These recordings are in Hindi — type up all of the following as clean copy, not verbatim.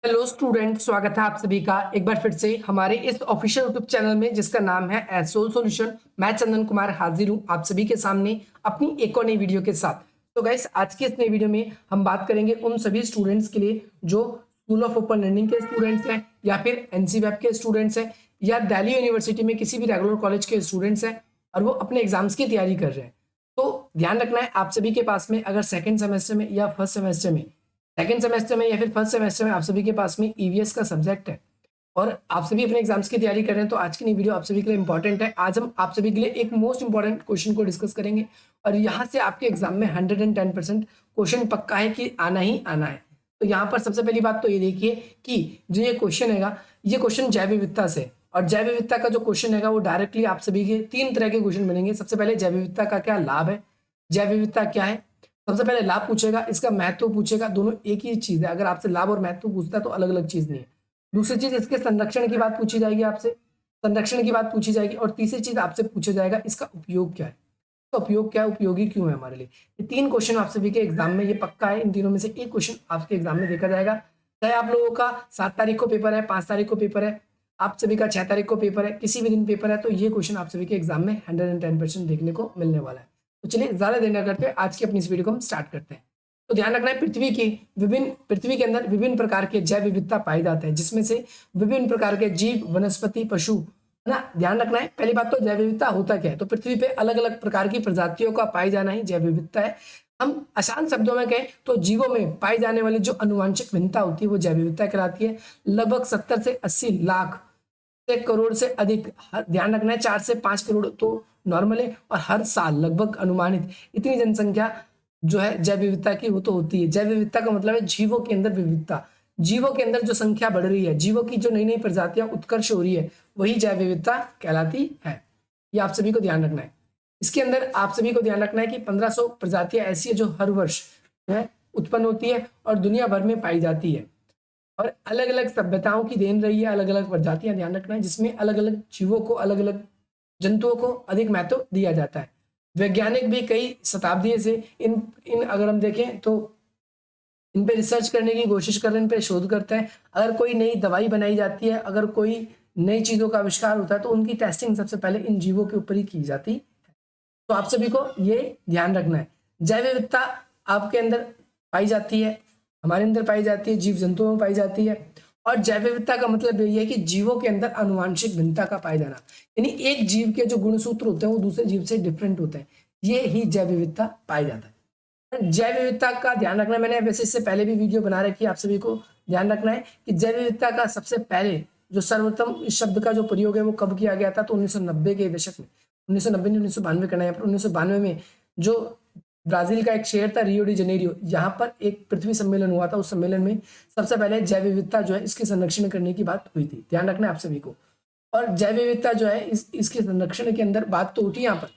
हेलो स्टूडेंट, स्वागत है आप सभी का एक बार फिर से हमारे इस ऑफिशियल यूट्यूब चैनल में जिसका नाम है एसोल सॉल्यूशन। मैं चंदन कुमार हाजिर हूं आप सभी के सामने अपनी एक और नई वीडियो के साथ। तो गाइस, आज की इस नई वीडियो में हम बात करेंगे उन सभी स्टूडेंट्स के लिए जो स्कूल ऑफ ओपन लर्निंग के स्टूडेंट्स हैं या फिर एनसीवैप के स्टूडेंट्स हैं या दिल्ली यूनिवर्सिटी में किसी भी रेगुलर कॉलेज के स्टूडेंट्स हैं और वो अपने एग्जाम्स की तैयारी कर रहे हैं। तो ध्यान रखना है आप सभी के पास में, अगर सेकेंड सेमेस्टर में या फर्स्ट सेमेस्टर में, सेकेंड सेमेस्टर में या फिर फर्स्ट सेमेस्टर में आप सभी के पास में ईवीएस का सब्जेक्ट है और आप सभी अपने एग्जाम्स की तैयारी कर रहे हैं, तो आज की नई वीडियो आप सभी के लिए इंपॉर्टेंट है। आज हम आप सभी के लिए एक मोस्ट इंपॉर्टेंट क्वेश्चन को डिस्कस करेंगे और यहाँ से आपके एग्जाम में 110% क्वेश्चन पक्का है कि आना ही आना है। तो यहाँ पर सबसे पहली बात तो ये देखिए कि जो ये क्वेश्चन है, ये क्वेश्चन जैव विविधता से, और जैव विविधता का जो क्वेश्चन है वो डायरेक्टली आप सभी के तीन तरह के क्वेश्चन बनेंगे। सबसे पहले जैव विविधता का क्या लाभ है, जैव विविधता क्या है, सबसे पहले लाभ पूछेगा, इसका महत्व पूछेगा। दोनों एक ही चीज है, अगर आपसे लाभ और महत्व पूछता है तो अलग अलग चीज नहीं है। दूसरी चीज इसके संरक्षण की बात पूछी जाएगी आपसे, संरक्षण की बात पूछी जाएगी। और तीसरी चीज आपसे पूछा जाएगा इसका उपयोग क्या है, इसका उपयोग क्या है, उपयोगी क्यों है हमारे लिए। ये तीन क्वेश्चन आप सभी के एग्जाम में, ये पक्का है, इन तीनों में से एक क्वेश्चन आपके एग्जाम में देखा जाएगा। चाहे आप लोगों का 7 तारीख को पेपर है, 5 तारीख को पेपर है, आप सभी का 6 तारीख को पेपर है, किसी भी दिन पेपर है, तो ये क्वेश्चन आप सभी के एग्जाम में 110% देखने को मिलने वाला है। तो चलिए ज्यादा देर न करते आज की अपनी इस वीडियो को हम स्टार्ट करते हैं। तो ध्यान रखना है, पृथ्वी के अंदर विभिन्न प्रकार के जैव विविधता पाई जाते हैं, जिसमें से विभिन्न प्रकार के जीव, वनस्पति, पशु, है ना। ध्यान रखना है, पहली बात तो जैव विविधता होता क्या है। तो पृथ्वी पे अलग अलग प्रकार की प्रजातियों का पाई जाना ही जैव विविधता है। हम आसान शब्दों में कहें तो जीवों में पाई जाने वाली जो अनुवांशिक भिन्नता होती है वो जैव विविधता कहलाती है। लगभग 70 से 80 लाख से करोड़ से अधिक, ध्यान रखना है 4 से 5 करोड़ तो नॉर्मल है, और हर साल लगभग अनुमानित इतनी जनसंख्या जो है जैव विविधता की वो तो होती है। जैव विविधता का मतलब है जीवों के अंदर विविधता, जीवों के अंदर जो संख्या बढ़ रही है, जीवों की जो नई नई प्रजातियां उत्कर्ष हो रही है, वही जैव विविधता कहलाती है। ये आप सभी को ध्यान रखना है। इसके अंदर आप सभी को ध्यान रखना है कि 1500 प्रजातियां ऐसी है जो हर वर्ष जो है उत्पन्न होती है और दुनिया भर में पाई जाती है, और अलग अलग सभ्यताओं की देन रही है अलग अलग प्रजातियां। ध्यान रखना है, जिसमें अलग अलग जीवों को, अलग अलग जंतुओं को अधिक महत्व दिया जाता है। वैज्ञानिक भी कई शताब्दी से इन इन अगर हम देखें तो इन पे रिसर्च करने की कोशिश कर रहे हैं, इन पे शोध करते हैं। अगर कोई नई दवाई बनाई जाती है, अगर कोई नई चीजों का आविष्कार होता है, तो उनकी टेस्टिंग सबसे पहले इन जीवों के ऊपर ही की जाती है। तो आप सभी को ये ध्यान रखना है, जैव विविधता आपके अंदर पाई जाती है, हमारे अंदर पाई जाती है, जीव जंतुओं में पाई जाती है। और जैव विविधता का मतलब यही है कि जीवों के अंदर अनुवांशिक भिन्नता का पाया जाना, यानी एक जीव के जो गुणसूत्र होते हैं वो दूसरे जीव से डिफरेंट होते हैं, ये ही जैव विविधता पाया जाता है। जैव विविधता का ध्यान रखना, मैंने वैसे इससे पहले भी वीडियो बना रखी है, आप सभी को ध्यान रखना है कि जैव विविधता का सबसे पहले जो सर्वोत्तम इस शब्द का जो प्रयोग है वो कब किया गया था, तो 1990 के दशक में, 1990 1992 करना है। 1992 में जो ब्राजील का एक शहर था रियो डी जनेरियो, यहाँ पर एक पृथ्वी सम्मेलन हुआ था। उस सम्मेलन में सबसे पहले जैव विविधता जो है इसके संरक्षण करने की बात हुई थी, ध्यान रखना है आप सभी को। और जैव विविधता जो है इसके संरक्षण के अंदर बात तो उठी यहाँ पर,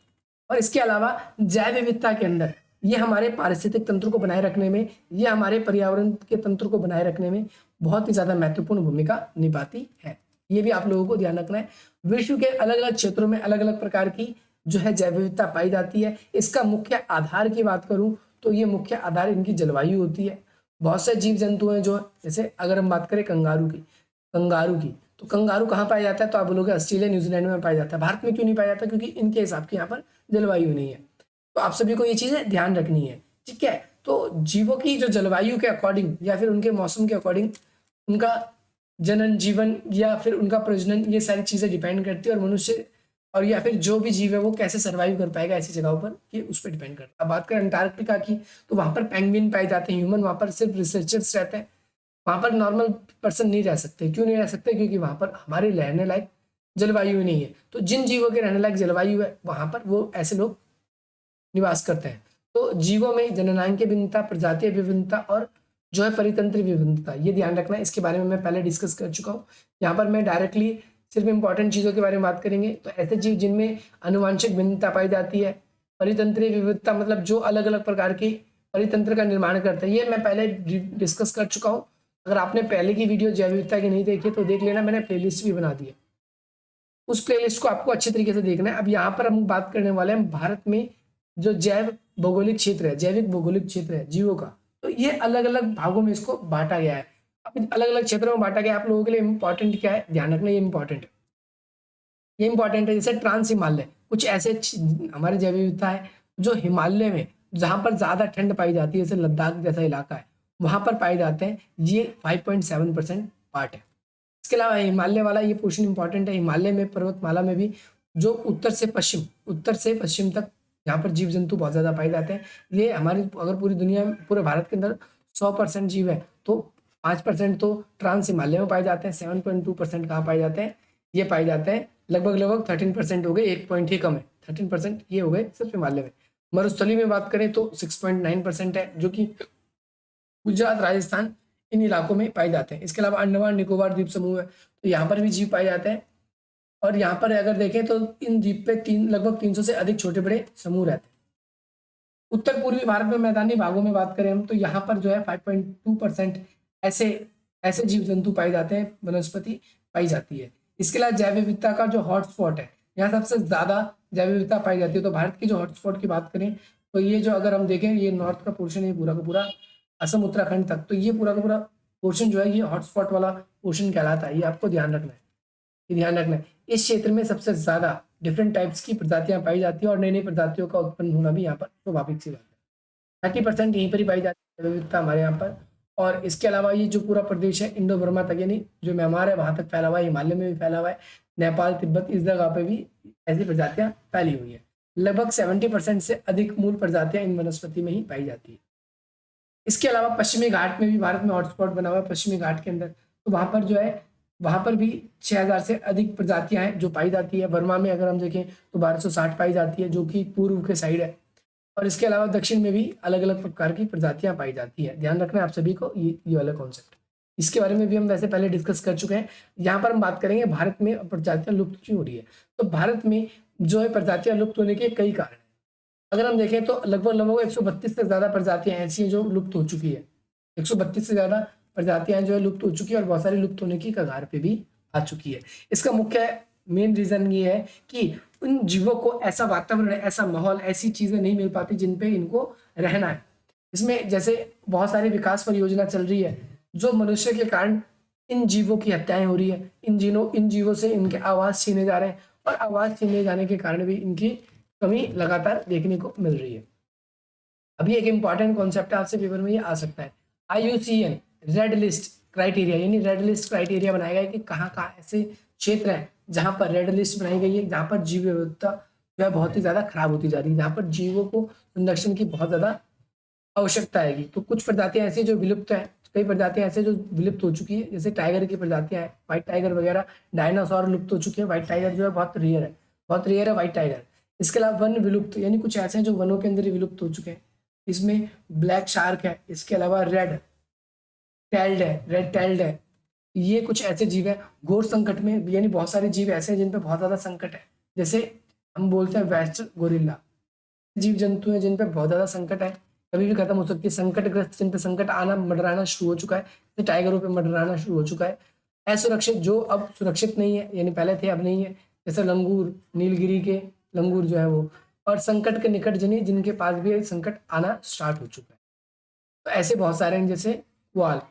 और इसके अलावा जैव विविधता के अंदर ये हमारे पारिस्थितिक तंत्र को बनाए रखने में, ये हमारे पर्यावरण के तंत्र को बनाए रखने में बहुत ही ज्यादा महत्वपूर्ण भूमिका निभाती है। ये भी आप लोगों को ध्यान रखना है। विश्व के अलग अलग क्षेत्रों में अलग अलग प्रकार की जो है जैव विविधता पाई जाती है। इसका मुख्य आधार की बात करूं तो ये मुख्य आधार इनकी जलवायु होती है। बहुत से जीव जंतु हैं जो, जैसे अगर हम बात करें कंगारू की तो कंगारू कहाँ पाया जाता है, तो आप बोलोगे ऑस्ट्रेलिया न्यूजीलैंड में पाया जाता है। भारत में क्यों नहीं पाया जाता, क्योंकि इनके हिसाब की यहाँ पर जलवायु नहीं है। तो आप सभी को ये चीजें ध्यान रखनी है, ठीक है। तो जीवों की जो जलवायु के अकॉर्डिंग या फिर उनके मौसम के अकॉर्डिंग उनका जनन, जीवन या फिर उनका प्रजनन, ये सारी चीजें डिपेंड करती है। और मनुष्य और या फिर जो भी जीव है वो कैसे सर्वाइव कर पाएगा ऐसी जगहों पर, ये उस पर डिपेंड करता है। अब बात करें अंटार्कटिका की, तो वहां पर पेंगुइन पाए जाते हैं, ह्यूमन वहां पर सिर्फ रिसर्चर्स रहते हैं, वहां पर नॉर्मल पर्सन नहीं रह सकते। क्यों नहीं रह सकते, क्योंकि वहां पर हमारे रहने लायक जलवायु नहीं है। तो जिन जीवों के रहने लायक जलवायु है वहां पर वो ऐसे लोग निवास करते हैं। तो जीवों में जननांगीय विभिन्नता, प्रजातीय विभिन्नता और जो है परितंत्र विभिन्नता, ये ध्यान रखना है। इसके बारे में मैं पहले डिस्कस कर चुका हूँ। यहाँ पर मैं डायरेक्टली सिर्फ इंपॉर्टेंट चीजों के बारे में बात करेंगे। तो ऐसे जीव जिनमें अनुवांशिक भिन्नता पाई जाती है, परितंत्रीय विविधता मतलब जो अलग अलग प्रकार के परितंत्र का निर्माण करते हैं, ये मैं पहले डिस्कस कर चुका हूँ। अगर आपने पहले की वीडियो जैव विविधता की नहीं देखी तो देख लेना, मैंने प्लेलिस्ट भी बना दी है, उस प्लेलिस्ट को आपको अच्छे तरीके से देखना है। अब यहाँ पर हम बात करने वाले हैं भारत में जो जैव भौगोलिक क्षेत्र है, जैविक भौगोलिक क्षेत्र है जीवों का, तो ये अलग अलग भागों में इसको बांटा गया है। अब अलग अलग क्षेत्रों में बांटा गया। आप लोगों के लिए इंपॉर्टेंट क्या है ध्यान रखना, ये इंपॉर्टेंट है, ये इंपॉर्टेंट है। जैसे ट्रांस हिमालय, कुछ ऐसे हमारे जैव विविधता है जो हिमालय में जहाँ पर ज़्यादा ठंड पाई जाती है, जैसे लद्दाख जैसा इलाका है वहाँ पर पाए जाते हैं, ये 5.7% पार्ट है। इसके अलावा हिमालय वाला ये पोर्शन इंपॉर्टेंट है। हिमालय में पर्वतमाला में भी जो उत्तर से पश्चिम तक यहाँ पर जीव जंतु बहुत ज़्यादा पाए जाते हैं। ये हमारी अगर पूरी दुनिया में पूरे भारत के अंदर 100% जीव है तो 5% तो ट्रांस हिमालय में पाए जाते हैं, 7.2% कहाँ पाए जाते हैं, ये पाए जाते हैं लगभग लगभग 13% हो गए, 1 पॉइंट ही कम है, 13% ये हो गए सिर्फ हिमालय में। मरुस्थली में बात करें तो 6.9% है जो कि गुजरात राजस्थान इन इलाकों में पाए जाते हैं। इसके अलावा अंडमान निकोबार द्वीप समूह है तो यहाँ पर भी जीव पाए जाते हैं। और यहाँ पर अगर देखें तो इन द्वीप पे लगभग 300 से अधिक छोटे बड़े समूह रहते हैं। उत्तर पूर्वी भारत में मैदानी भागों में बात करें हम तो यहाँ पर जो है 5.2% ऐसे ऐसे जीव जंतु पाए जाते हैं, वनस्पति पाई जाती है। इसके अलावा जैव विविधता का जो हॉटस्पॉट है, यहाँ सबसे ज्यादा जैव विविधता पाई जाती है। तो भारत की जो हॉटस्पॉट की बात करें तो ये जो अगर हम देखें ये नॉर्थ का पोर्शन है पूरा का पूरा असम उत्तराखंड तक, तो ये पूरा का पूरा पोर्शन जो है ये हॉटस्पॉट वाला पोर्शन कहलाता है। ये आपको ध्यान रखना है, ये ध्यान रखना है। इस क्षेत्र में सबसे ज्यादा डिफरेंट टाइप्स की प्रजातियां पाई जाती है और नई नई प्रजातियों का उत्पन्न होना भी यहाँ पर स्वाभाविक सी बात है। 30% यहीं पर ही पाई जाती है विविधता हमारे यहाँ पर। और इसके अलावा ये जो पूरा प्रदेश है इंडो बर्मा तक यानी जो म्यांमार है वहां तक फैला हुआ है, हिमालय में भी फैला हुआ है, नेपाल तिब्बत इस जगह पे भी ऐसी प्रजातियां फैली हुई है। लगभग 70% से अधिक मूल प्रजातियां इन वनस्पति में ही पाई जाती है। इसके अलावा पश्चिमी घाट में भी भारत में हॉटस्पॉट बना हुआ है पश्चिमी घाट के अंदर, तो वहां पर जो है वहां पर भी 6000 से अधिक प्रजातियां हैं जो पाई जाती है। बर्मा में अगर हम देखें तो 1260 पाई जाती है जो कि पूर्व के साइड है। और इसके अलावा दक्षिण में भी अलग अलग प्रकार की प्रजातियां पाई जाती है। ध्यान रखना है आप सभी को ये वाला कॉन्सेप्ट, इसके बारे में भी हम वैसे पहले डिस्कस कर चुके हैं। यहाँ पर हम बात करेंगे भारत में प्रजातियां लुप्त क्यों हो रही है। तो भारत में जो है प्रजातियां लुप्त होने के कई कारण हैं। अगर हम देखें तो लगभग लगभग 132 से ज्यादा प्रजातियां ऐसी हैं जो लुप्त हो चुकी है। 132 से ज्यादा प्रजातियां जो है लुप्त हो चुकी है और बहुत सारी लुप्त होने की कगार पे भी आ चुकी है। इसका मुख्य मेन रीजन ये है कि उन जीवों को ऐसा वातावरण, ऐसा माहौल, ऐसी चीजें नहीं मिल पाती जिन पे इनको रहना है। इसमें जैसे बहुत सारी विकास परियोजना चल रही है जो मनुष्य के कारण इन जीवों की हत्याएं हो रही है। इन जीवों से इनके आवास छीने जा रहे हैं और आवास छीने जाने के कारण भी इनकी कमी लगातार देखने को मिल रही है। अभी एक इंपॉर्टेंट कॉन्सेप्ट आपसे पेपर में ये आ सकता है, IUCN रेड लिस्ट क्राइटेरिया, यानी रेड लिस्ट क्राइटेरिया बनाया गया है कि कहाँ कहाँ ऐसे क्षेत्र हैं जहाँ पर रेड लिस्ट बनाई गई है, जहाँ पर जीव विविधता जो है बहुत ही ज्यादा खराब होती जा रही है, जहाँ पर जीवों को संरक्षण की बहुत ज्यादा आवश्यकता आएगी। तो कुछ प्रजातियां ऐसी जो विलुप्त है, कई प्रजातियां ऐसे जो विलुप्त हो चुकी है, जैसे टाइगर की प्रजातियां हैं, व्हाइट टाइगर वगैरह, डायनासोर लुप्त हो चुके हैं। व्हाइट टाइगर जो है बहुत रेयर है, बहुत रेयर है व्हाइट टाइगर। इसके अलावा वन विलुप्त यानी कुछ ऐसे हैं जो वनों के अंदर ही विलुप्त हो चुके हैं। इसमें ब्लैक शार्क है, इसके अलावा रेड टेल्ड है। ये कुछ ऐसे जीव है घोर संकट में, यानी बहुत सारे जीव ऐसे हैं जिन पे बहुत ज्यादा संकट है। जैसे हम बोलते हैं वेस्ट गोरिल्ला, जीव जंतु हैं जिन पे बहुत ज्यादा संकट है, कभी भी खत्म हो सकती है। संकटग्रस्त जिन पे संकट आना मंडराना शुरू हो चुका है, जैसे टाइगरों पे मंडराना शुरू हो चुका है। असुरक्षित जो अब सुरक्षित नहीं है, यानी पहले थे अब नहीं है, जैसे लंगूर, नीलगिरी के लंगूर जो है वो। और संकट के निकट जिनके पास भी संकट आना स्टार्ट हो चुका है। तो ऐसे बहुत सारे हैं, जैसे वाल,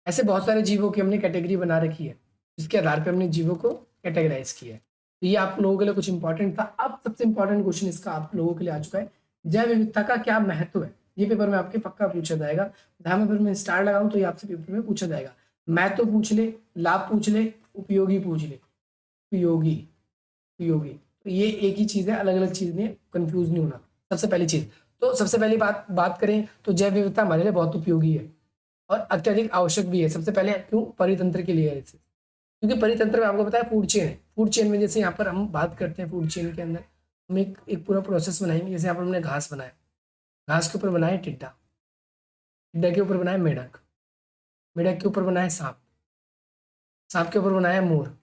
ऐसे बहुत सारे जीवों की हमने कैटेगरी बना रखी है जिसके आधार पर हमने जीवों को कैटेगराइज किया है। तो ये आप लोगों के लिए कुछ इंपॉर्टेंट था। अब सबसे इंपॉर्टेंट क्वेश्चन इसका आप लोगों के लिए आ चुका है, जैव विविधता का क्या महत्व है। ये पेपर में आपके पक्का पूछा जाएगा। जहां मैं पेपर में स्टार लगाऊं तो ये आपसे पेपर में पूछा जाएगा। महत्व पूछ ले, लाभ पूछ ले, उपयोगी पूछ ले। उपयोगी उपयोगी तो ये एक ही चीज है, अलग अलग चीज नहीं है, कंफ्यूज नहीं होना। सबसे पहली चीज तो सबसे पहली बात करें तो जैव विविधता हमारे लिए बहुत उपयोगी है और अत्यधिक आवश्यक भी है। सबसे पहले क्यों, परितंत्र के लिए है इसे, क्योंकि परितंत्र में आपको पता है फूड चेन है। फूड चेन में जैसे यहाँ पर हम बात करते हैं, फूड चेन के अंदर हम एक पूरा प्रोसेस बनाएंगे। जैसे यहाँ पर हमने घास बनाया, घास के ऊपर बनाया टिड्डा, टिड्डा के ऊपर बनाया मेढक, मेढक के ऊपर बनाया सांप, सांप के ऊपर बनाया मोर,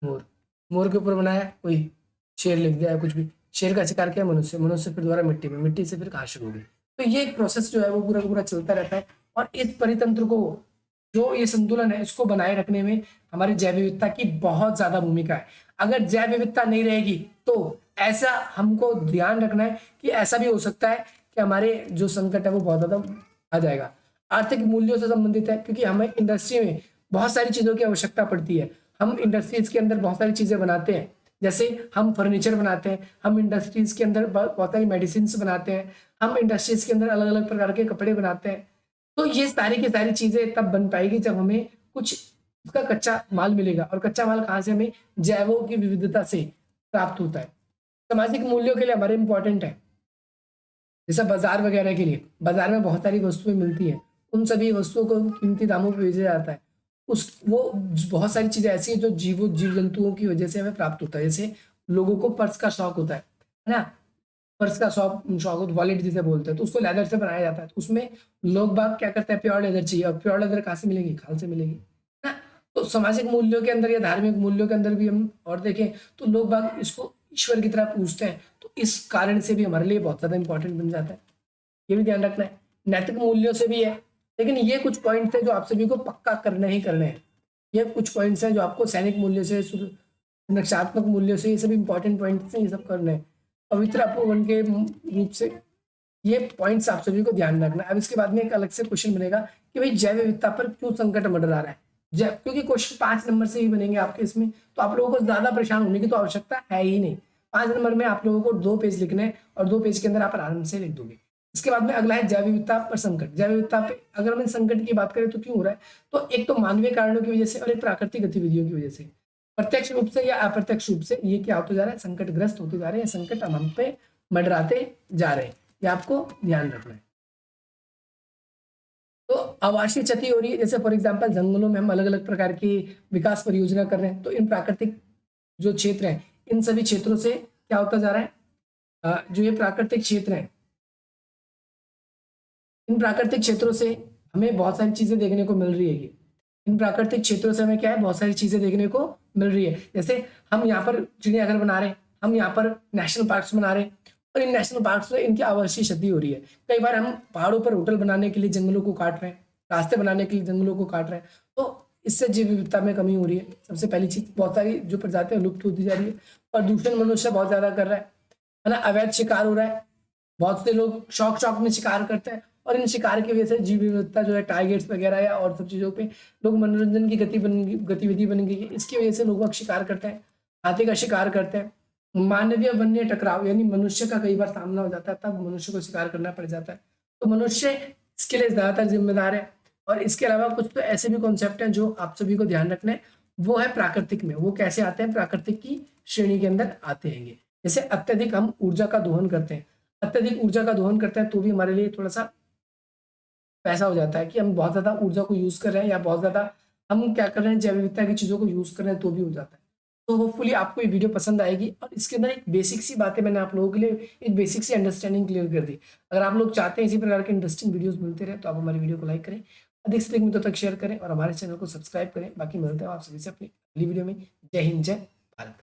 मोर के ऊपर बनाया कोई शेर, लिख दिया है कुछ भी, शेर का शिकार किया मनुष्य, मनुष्य फिर दोबारा मिट्टी में, मिट्टी से फिर घास शुरू हो गई। तो ये एक प्रोसेस जो है वो पूरा पूरा चलता रहता है। और इस परितंत्र को, जो ये संतुलन है, इसको बनाए रखने में हमारी जैव विविधता की बहुत ज्यादा भूमिका है। अगर जैव विविधता नहीं रहेगी तो ऐसा हमको ध्यान रखना है कि ऐसा भी हो सकता है कि हमारे जो संकट है वो बहुत ज्यादा आ जाएगा। आर्थिक मूल्यों से संबंधित है, क्योंकि हमें इंडस्ट्री में बहुत सारी चीज़ों की आवश्यकता पड़ती है। हम इंडस्ट्रीज़ के अंदर बहुत सारी चीज़ें बनाते हैं, जैसे हम फर्नीचर बनाते हैं, हम इंडस्ट्रीज़ के अंदर बहुत सारी मेडिसिन्स बनाते हैं, हम इंडस्ट्रीज़ के अंदर अलग-अलग प्रकार के कपड़े बनाते हैं। तो ये सारी की सारी चीज़ें तब बन पाएगी जब हमें कुछ उसका कच्चा माल मिलेगा, और कच्चा माल कहाँ से? हमें जैवों की विविधता से प्राप्त होता है। सामाजिक मूल्यों के लिए हमारे इम्पोर्टेंट है, जैसे बाजार वगैरह के लिए, बाजार में बहुत सारी वस्तुएं मिलती हैं, उन सभी वस्तुओं को कीमती दामों पे बेचा जाता है। उस वो बहुत सारी चीज़ें ऐसी हैं जो जीव जंतुओं की वजह से हमें प्राप्त होता है। जैसे लोगों को पर्स का शौक होता है ना? पर्स का शौक शौक वॉलेट जिसे बोलते हैं, तो उसको लेदर से बनाया जाता है। तो उसमें लोग बाग क्या करते हैं? प्योर लेदर चाहिए, और प्योर लेदर कहाँ से मिलेगी? खाल से मिलेगी, है ना? तो सामाजिक मूल्यों के अंदर या धार्मिक मूल्यों के अंदर भी हम और देखें तो लोग बाग इसको ईश्वर की तरह पूजते हैं, तो इस कारण से भी हमारे लिए बहुत ज़्यादा इंपॉर्टेंट बन जाता है। ये भी ध्यान रखना है। नैतिक मूल्यों से भी है, लेकिन ये कुछ पॉइंट्स हैं जो आप सभी को पक्का करने ही करने हैं। ये कुछ पॉइंट्स हैं जो आपको सैनिक मूल्य से, रक्षात्मक मूल्यों से, ये सब इंपॉर्टेंट पॉइंट्स हैं, ये सब करने हैं। पवित्र अपवन के रूप से ये पॉइंट्स आप सभी को ध्यान रखना है। अब इसके बाद में एक अलग से क्वेश्चन बनेगा कि भाई जैव विविधता पर क्यों संकट मंडरा रहा है? जैव, क्योंकि क्वेश्चन 5 नंबर से ही बनेंगे आपके इसमें, तो आप लोगों को ज्यादा परेशान होने की तो आवश्यकता है ही नहीं। 5 नंबर में आप लोगों को 2 पेज लिखने हैं, और 2 पेज के अंदर आप आराम से लिख दोगे। इसके बाद में अगला है जैव विविधता पर संकट। जैव विविधता पे अगर हम संकट की बात करें तो क्यों हो रहा है? तो एक तो मानवीय कारणों की वजह से, और एक प्राकृतिक गतिविधियों की वजह से, प्रत्यक्ष रूप से या अप्रत्यक्ष रूप से ये क्या होते जा रहा है? संकटग्रस्त होते जा रहे हैं, संकट हम पे मंडराते जा रहे हैं। ये आपको ध्यान रखना है। तो आवासीय क्षति हो रही है, जैसे फॉर एग्जांपल जंगलों में हम अलग अलग प्रकार की विकास परियोजना कर रहे हैं, तो इन प्राकृतिक जो क्षेत्र हैं, इन सभी क्षेत्रों से क्या होता जा रहा है? जो ये प्राकृतिक क्षेत्र हैं, इन प्राकृतिक क्षेत्रों से हमें बहुत सारी चीजें देखने को मिल रही है। इन प्राकृतिक क्षेत्रों से हमें क्या है? बहुत सारी चीजें देखने को मिल रही है। जैसे हम यहाँ पर चिड़ियाघर बना रहे हैं, हम यहाँ पर नेशनल पार्क्स बना रहे हैं, और इन नेशनल पार्क्स में इनकी आवासीय क्षति हो रही है। कई बार हम पहाड़ों पर होटल बनाने के लिए जंगलों को काट रहे हैं, रास्ते बनाने के लिए जंगलों को काट रहे हैं, तो इससे जैव विविधता में कमी हो रही है। सबसे पहली चीज, बहुत सारी जो प्रजातियां लुप्त होती जा रही है। प्रदूषण मनुष्य बहुत ज्यादा कर रहा है ना? अवैध शिकार हो रहा है, बहुत से लोग शौक शौक में शिकार करते हैं, और इन शिकार की वजह से जीव विविधता जो है, टारगेट्स वगैरह या और सब चीज़ों पे लोग मनोरंजन की गतिविधि बन गई है। इसकी वजह से लोग शिकार करते हैं, हाथी का शिकार करते हैं। मानवीय वन्य टकराव, यानी मनुष्य का कई बार सामना हो जाता है, तब मनुष्य को शिकार करना पड़ जाता है। तो मनुष्य इसके लिए ज़्यादातर जिम्मेदार है। और इसके अलावा कुछ तो ऐसे भी कॉन्सेप्ट हैं जो आप सभी को ध्यान रखना है, वो है प्राकृतिक में। वो कैसे आते हैं? प्राकृतिक की श्रेणी के अंदर आते हैं। जैसे अत्यधिक हम ऊर्जा का दोहन करते हैं, अत्यधिक ऊर्जा का दोहन करते हैं तो भी हमारे लिए थोड़ा सा ऐसा हो जाता है कि हम बहुत ज़्यादा ऊर्जा को यूज़ कर रहे हैं, या बहुत ज़्यादा हम क्या कर रहे हैं, जैव विविधता की चीज़ों को यूज़ कर रहे हैं, तो भी हो जाता है। तो होपफुली आपको ये वीडियो पसंद आएगी, और इसके अंदर एक बेसिक सी बातें मैंने आप लोगों के लिए एक बेसिक सी अंडरस्टैंडिंग क्लियर कर दी। अगर आप लोग चाहते हैं इसी प्रकार के इंटरेस्टिंग वीडियोज़ मिलते रहे, तो आप हमारी वीडियो को लाइक करें, अधिक से अधिक मित्रों तक शेयर करें, और हमारे चैनल को सब्सक्राइब करें। बाकी मिलते हैं आप सभी से अपनी अगली वीडियो में। जय हिंद, जय भारत।